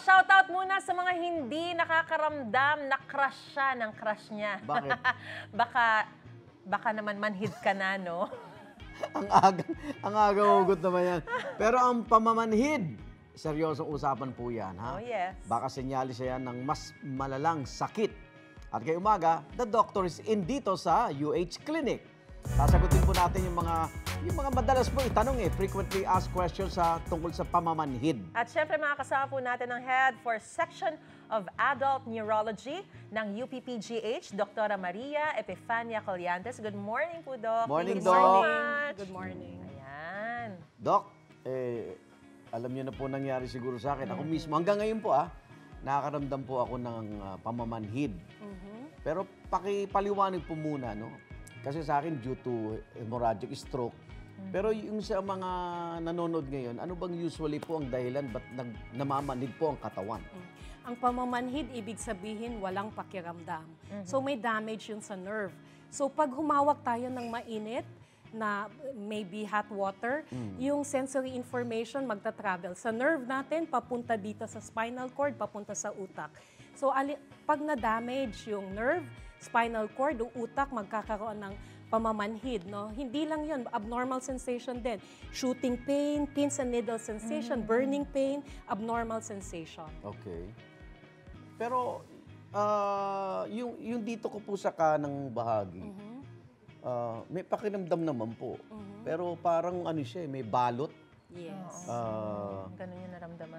Shoutout muna sa mga hindi nakakaramdam na crush siya ng crush niya. Bakit? baka naman manhid ka na, no? ang aga hugot naman yan. Pero ang pamamanhid, seryosong usapan po yan, ha? Oh, yes. Baka senyalis yan ng mas malalang sakit. At kay umaga, the doctor is in dito sa UH Clinic. Sasagutin po natin yung mga madalas po itanong frequently asked questions tungkol sa pamamanhid. At syempre mga kasama po natin ang Head for Section of Adult Neurology ng UPPGH, Dr. Maria Epifania Colliantes. Good morning po, Doc. Morning, Thank you Doc. so much. Good morning. Ayan. Doc, alam niyo na po nangyari siguro sa akin. Ako mismo, hanggang ngayon po nakakaramdam po ako ng pamamanhid. Pero pakipaliwanag po muna, no? Kasi sa akin, due to hemorrhagic stroke. Pero yung sa mga nanonood ngayon, ano bang usually po ang dahilan ba't namamanhid po ang katawan? Ang pamamanhid, ibig sabihin walang pakiramdam. So may damage yun sa nerve. So pag humawak tayo ng mainit, na maybe hot water, yung sensory information magta-travel sa nerve natin, papunta dito sa spinal cord, papunta sa utak. So pag na-damage yung nerve, spinal cord o utak, magkakaroon ng pamamanhid, no? Hindi lang yun, abnormal sensation din. Shooting pain, pins and needle sensation, burning pain, abnormal sensation. Okay. Pero yung dito ko po sa kanang bahagi, may pakiramdam naman po. Pero parang ano siya, may balot. Yes. Ganun yung naramdaman.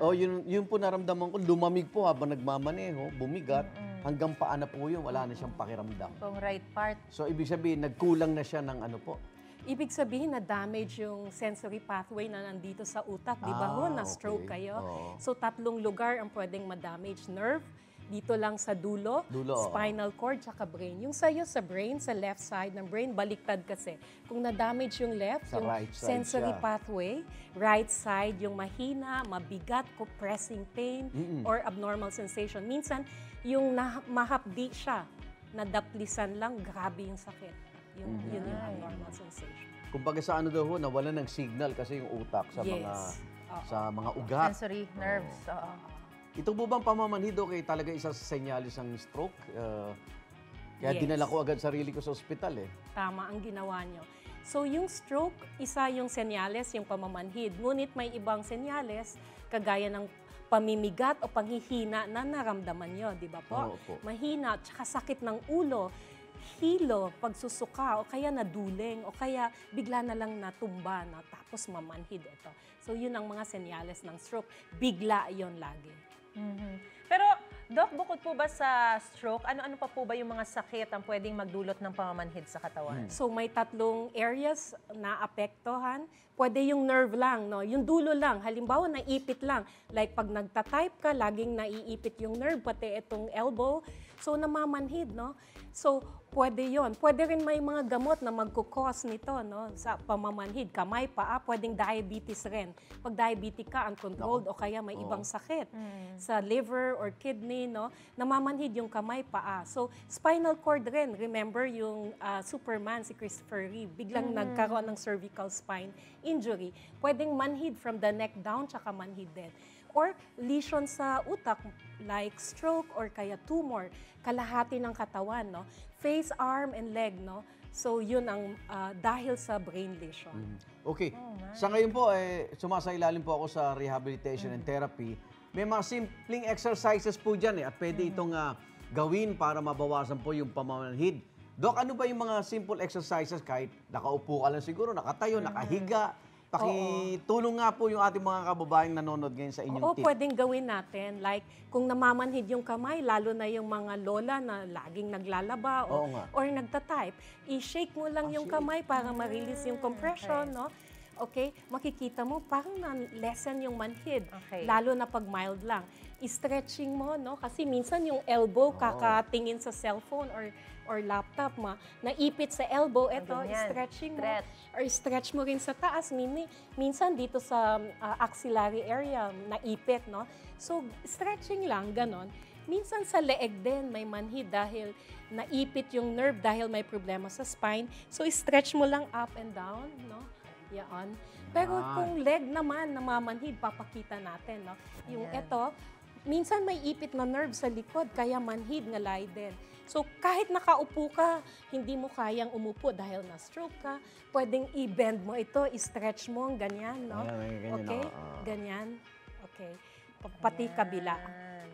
Yun po naramdaman ko, lumamig po habang nagmamaneho, bumigat, hanggang paa na po yun, wala na siyang pakiramdam. Itong right part. So, ibig sabihin, nagkulang na siya ng ano po? Ibig sabihin na damage yung sensory pathway na nandito sa utak. Di ba ho, na-stroke okay. kayo? Oo. So, 3 lugar ang pwedeng ma-damage. Nerve, dito lang sa dulo, spinal cord, tsaka brain. Yung sa'yo sa brain, sa left side ng brain, baliktad kasi. Kung na-damage yung left, Sa yung right side sensory siya. pathway, right side yung mahina, mabigat, pressing pain, or abnormal sensation. Minsan, yung mahapdi siya, nadaplisan lang, grabe yung sakit. Yun yung abnormal sensation. Kumbaga sa ano daw ho, nawala ng signal kasi yung utak sa Yes. sa mga ugat. Sensory nerves. Oo. Ito po bang pamamanhid talaga isang senyalis ng stroke? Kaya Yes. dinala ko agad sarili ko sa ospital Tama ang ginawa nyo. So yung stroke, isa yung senyales, yung pamamanhid. Ngunit may ibang senyales, kagaya ng pamimigat o panghihina na naramdaman nyo, di ba po? Oo po. Mahina, tsaka sakit ng ulo, hilo, pagsusuka, o kaya naduling, o kaya bigla na lang natumba na tapos mamanhid ito. So yun ang mga senyales ng stroke. Bigla yon lagi. Pero, Doc, bukod po ba sa stroke, ano-ano pa po ba yung mga sakit ang pwedeng magdulot ng pamamanhid sa katawan? So may 3 areas na apektuhan. Pwede yung nerve lang, no? Yung dulo lang. Halimbawa, naipit lang. Like pag nagta-type ka, laging naiipit yung nerve, pati itong elbow. So namamanhid, no? So pwede yon. Pwede rin may mga gamot na magkukos nito, no? Sa pamamanhid. Kamay, paa, pwedeng diabetes rin. Pag diabetic ka, uncontrolled, o kaya may ibang sakit. Sa liver or kidney, no? Namamanhid yung kamay, paa. So spinal cord rin. Remember yung Superman, si Christopher Reeve, biglang nagkaroon ng cervical spine injury. Pwedeng manhid from the neck down, tsaka manhid din. Or lesion sa utak, like stroke or kaya tumor, kalahati ng katawan, no? Face, arm, and leg, no? So yun ang dahil sa brain lesion. Okay. Sa ngayon po, sumasailalim po ako sa rehabilitation and therapy. May mga simpleng exercises po dyan at pwede itong gawin para mabawasan po yung pamamanhid. Doc, ano ba yung mga simple exercises kahit nakaupo ka lang siguro, nakatayo, nakahiga? Pakitulong nga po yung ating mga kababaeng nanonood ngayon sa inyong tip. Pwedeng gawin natin. Like, kung namamanhid yung kamay, lalo na yung mga lola na laging naglalaba or nagtatype, i-shake mo lang yung kamay para ma-release yung compression, no? Okay? Makikita mo, parang na-lessen yung manhid. Okay. Lalo na pag mild lang. I-stretching mo, no? Kasi minsan yung elbow kakatingin sa cellphone or laptop mo, naipit sa elbow, i-stretching mo. Or stretch mo rin sa taas. Minsan dito sa axillary area, naipit, no? So, stretching lang, ganon. Minsan sa leeg din may manhid dahil naipit yung nerve dahil may problema sa spine. So, stretch mo lang up and down, no? Yan. Pero kung leg naman namamanhid, papakita natin, no? Yung ito, minsan may ipit na nerve sa likod, kaya manhid nga lahi din. So kahit nakaupo ka, hindi mo kayang umupo dahil na-stroke ka, pwedeng i-bend mo ito, i-stretch mo, ganyan, no? Ayan, may ganyan, Okay? oo. Ganyan. Okay. Pati kabila.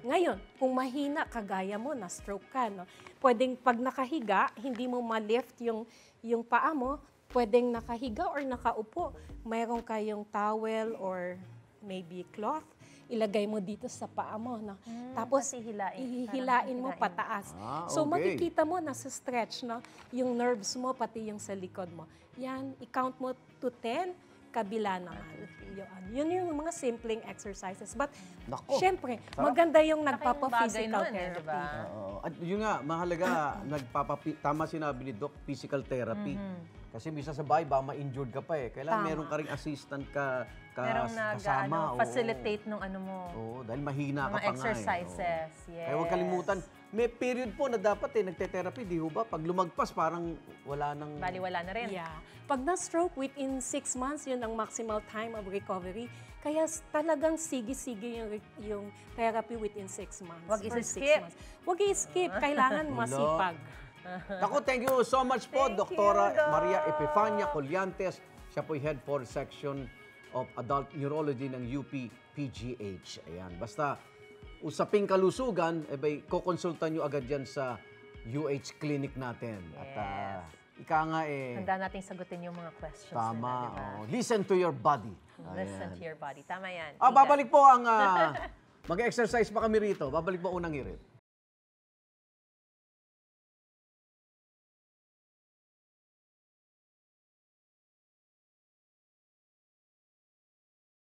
Ngayon, kung mahina, kagaya mo, na-stroke ka, no? Pwedeng pag nakahiga, hindi mo ma-lift yung paa mo, pwedeng nakahiga or nakaupo. Mayroon kayong towel or maybe cloth, ilagay mo dito sa paa mo, no? Tapos, pati hilain. ihihilain mo Parang pataas. Ah, So, okay. makikita mo na sa stretch, no? Yung nerves mo, pati yung sa likod mo. Yan, i-count mo to 10, kabila naman. Yun yung mga simpleng exercises. But, Nako, syempre, sarap. maganda yung Bagay nagpapa-physical nun, therapy. diba? Oo. At yun nga, mahalaga, tama sinabi ni Doc, physical therapy. Kasi misa sa bahay, ba ma-injured ka pa eh. Kailangan Tama. meron ka ring assistant Merong kasama. oo. facilitate nung ano mo. Oo, dahil mahina ka Mga pa nga exercises. eh. Oo. Yes. Kaya huwag kalimutan, may period po na dapat nagte-therapy, di ho ba? Pag lumagpas, parang wala nang... Baliwala na rin. Yeah. Pag na-stroke, within 6 months, yun ang maximal time of recovery. Kaya talagang sige-sige yung therapy within 6 months. Wag or isi-skip. 6 months. Wag i-skip. Kailangan masipag. Naku, thank you so much po, Thank Dr. you, Doc. Maria Epifania Colliantes. Siya po Head for Section of Adult Neurology ng UP PGH. Ayan, basta usaping kalusugan, kukonsultan nyo agad yan sa UH clinic natin. At ika nga Handa nating sagutin yung mga questions tama. nila, diba? Listen to your body. Listen to your body. Tama yan. Babalik po ang mag-exercise pa kami rito. Babalik po unang hirit.